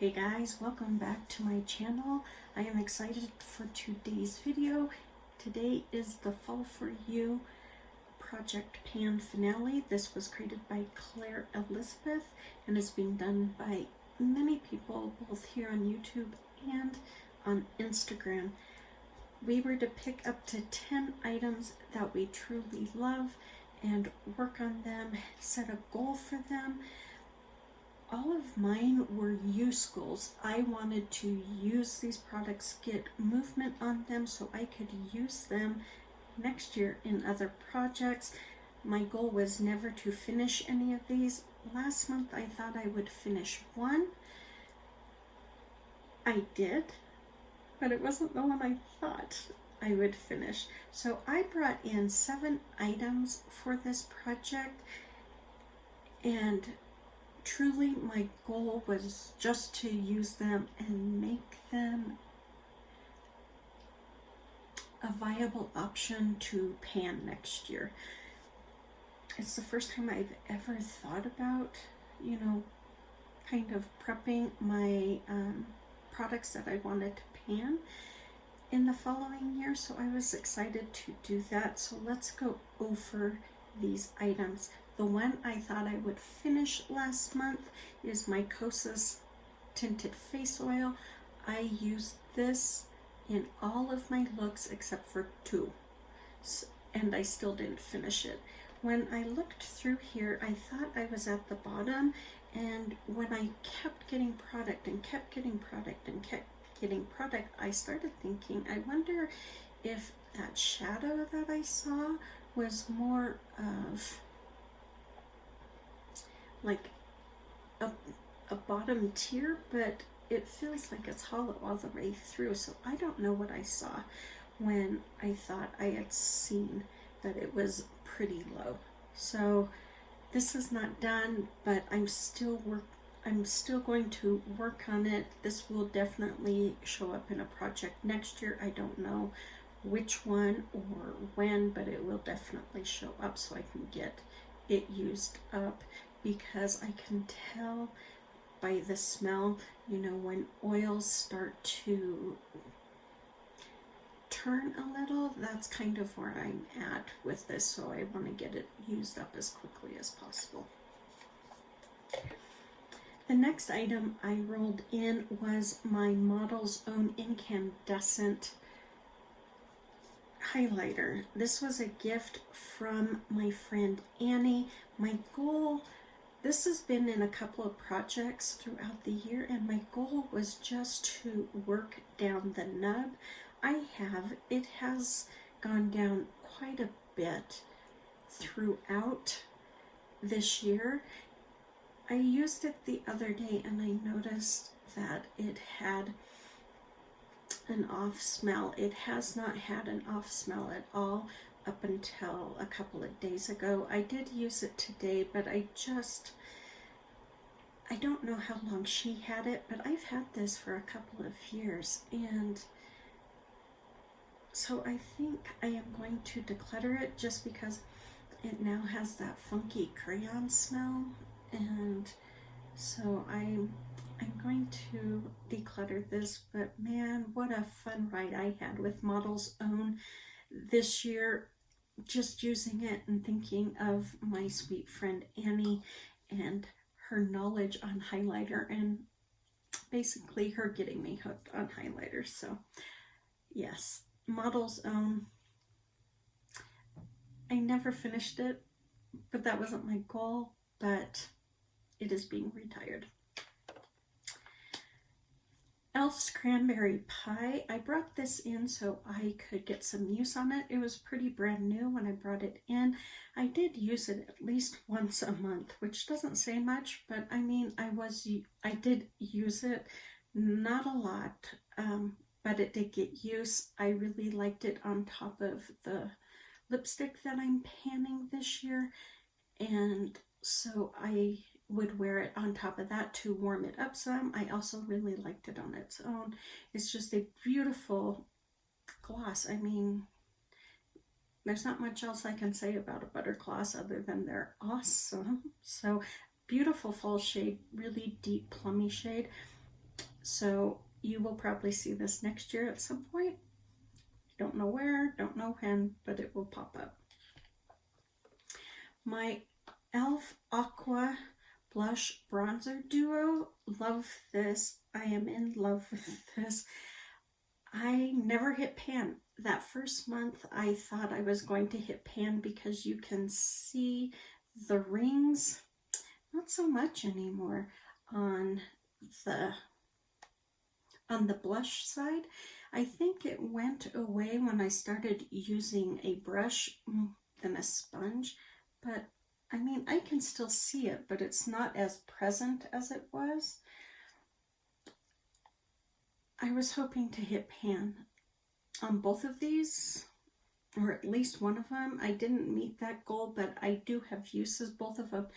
Hey guys, welcome back to my channel. I am excited for today's video. Today is the Fall For You Project Pan finale. This was created by Claire Elizabeth and is being done by many people both here on YouTube and on Instagram. We were to pick up to 10 items that we truly love and work on them, set a goal for them. All of mine were use goals. I wanted to use these products, get movement on them so I could use them next year in other projects. My goal was never to finish any of these. Last month I thought I would finish one. I did, but it wasn't the one I thought I would finish. So I brought in 7 items for this project, and truly my goal was just to use them and make them a viable option to pan next year. It's the first time I've ever thought about, kind of prepping my products that I wanted to pan in the following year, so I was excited to do that. So let's go over these items. The one I thought I would finish last month is my Kosas Tinted Face Oil. I used this in all of my looks except for 2, and I still didn't finish it. When I looked through here, I thought I was at the bottom, and when I kept getting product and kept getting product and kept getting product, I started thinking, I wonder if that shadow that I saw was more of like a bottom tier, but it feels like it's hollow all the way through. So I don't know what I saw when I thought I had seen that it was pretty low. So this is not done, but I'm still going to work on it. This will definitely show up in a project next year. I don't know which one or when, but it will definitely show up so I can get it used up, because I can tell by the smell, when oils start to turn a little, that's kind of where I'm at with this, so I want to get it used up as quickly as possible. The next item I rolled in was my Model's Own Incandescent highlighter. This was a gift from my friend Annie. My goal, this has been in a couple of projects throughout the year, and my goal was just to work down the nub. It has gone down quite a bit throughout this year. I used it the other day and I noticed that it had an off smell. It has not had an off smell at all up until a couple of days ago. I did use it today, but I don't know how long she had it, but I've had this for a couple of years, and so I think I am going to declutter it just because it now has that funky crayon smell, and so I'm going to declutter this. But man, what a fun ride I had with Model's Own this year, just using it and thinking of my sweet friend Annie and her knowledge on highlighter, and basically her getting me hooked on highlighters. So yes, Model's Own. I never finished it, but that wasn't my goal, but it is being retired. Nyx Cranberry Pie. I brought this in so I could get some use on it. It was pretty brand new when I brought it in. I did use it at least once a month, which doesn't say much, but I mean, I did use it, not a lot, but it did get use. I really liked it on top of the lipstick that I'm panning this year, and so I would wear it on top of that to warm it up some. I also really liked it on its own. It's just a beautiful gloss. I mean, there's not much else I can say about a butter gloss other than they're awesome. So beautiful fall shade, really deep plummy shade. So you will probably see this next year at some point. Don't know where, don't know when, but it will pop up. My e.l.f. Aqua Blush Bronzer Duo. Love this. I am in love with this. I never hit pan. That first month I thought I was going to hit pan because you can see the rings. Not so much anymore on the blush side. I think it went away when I started using a brush than a sponge, but I mean, I can still see it, but it's not as present as it was. I was hoping to hit pan on both of these, or at least one of them. I didn't meet that goal, but I do have uses. Both of them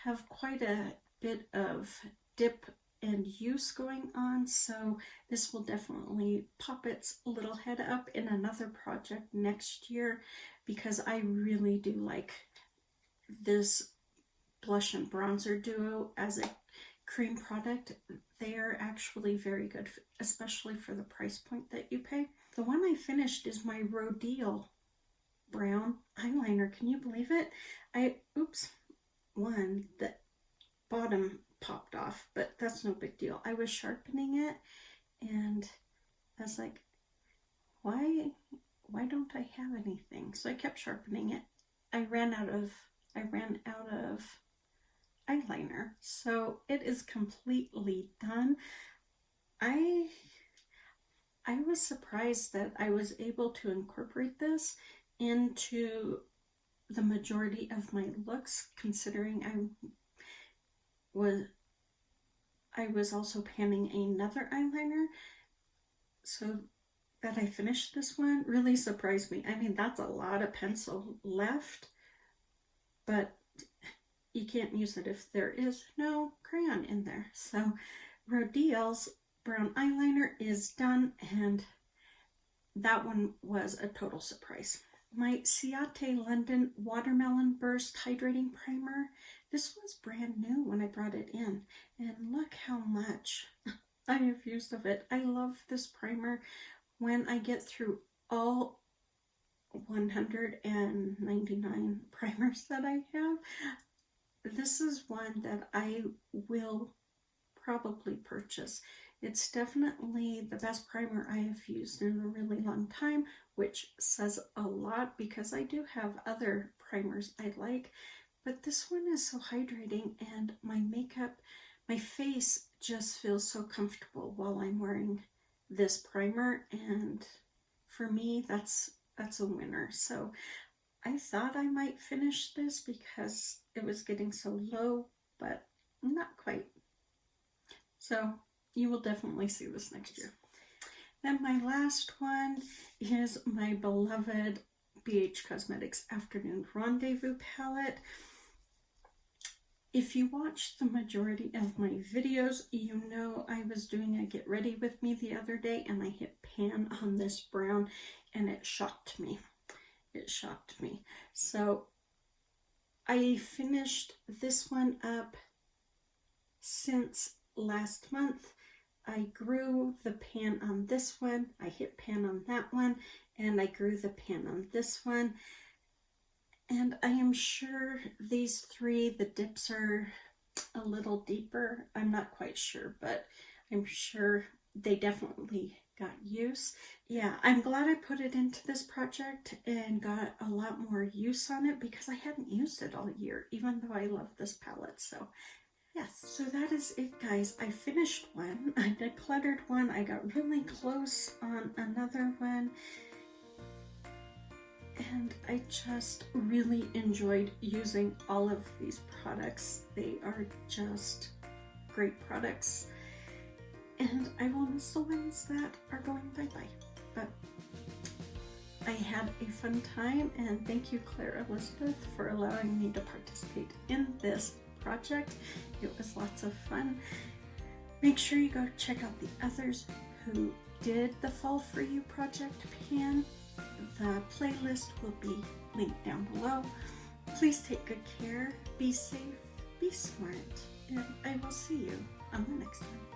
have quite a bit of dip and use going on, so this will definitely pop its little head up in another project next year, because I really do like this blush and bronzer duo as a cream product. They are actually very good, especially for the price point that you pay. The one I finished is my Rodial brown eyeliner. Can you believe it? The bottom popped off, but that's no big deal. I was sharpening it and I was like, why don't I have anything? So I kept sharpening it. I ran out of eyeliner, so it is completely done. I was surprised that I was able to incorporate this into the majority of my looks, considering I was also panning another eyeliner, so that I finished this one really surprised me. I mean, that's a lot of pencil left, but you can't use it if there is no crayon in there. So Rodial's brown eyeliner is done, and that one was a total surprise. My Ciate London Watermelon Burst Hydrating Primer. This was brand new when I brought it in, and look how much I have used of it. I love this primer. When I get through all 199 primers that I have, this is one that I will probably purchase. It's definitely the best primer I have used in a really long time, which says a lot because I do have other primers I like, but this one is so hydrating, and my face just feels so comfortable while I'm wearing this primer, and for me that's a winner. So I thought I might finish this because it was getting so low, but not quite. So you will definitely see this next year. Then my last one is my beloved BH Cosmetics Afternoon Rendezvous palette. If you watched the majority of my videos, you know I was doing a get ready with me the other day, and I hit pan on this brown, and it shocked me. It shocked me. So I finished this one up since last month. I grew the pan on this one, I hit pan on that one, and I grew the pan on this one. And I am sure these three, the dips are a little deeper. I'm not quite sure, but I'm sure they definitely got use. Yeah, I'm glad I put it into this project and got a lot more use on it, because I hadn't used it all year, even though I love this palette. So yes, so that is it, guys. I finished one, I decluttered one, I got really close on another one, and I just really enjoyed using all of these products. They are just great products, and I will miss the ones that are going bye-bye. But I had a fun time, and thank you, Claire Elizabeth, for allowing me to participate in this project. It was lots of fun. Make sure you go check out the others who did the Fall For You project pan. The playlist will be linked down below. Please take good care, be safe, be smart, and I will see you on the next one.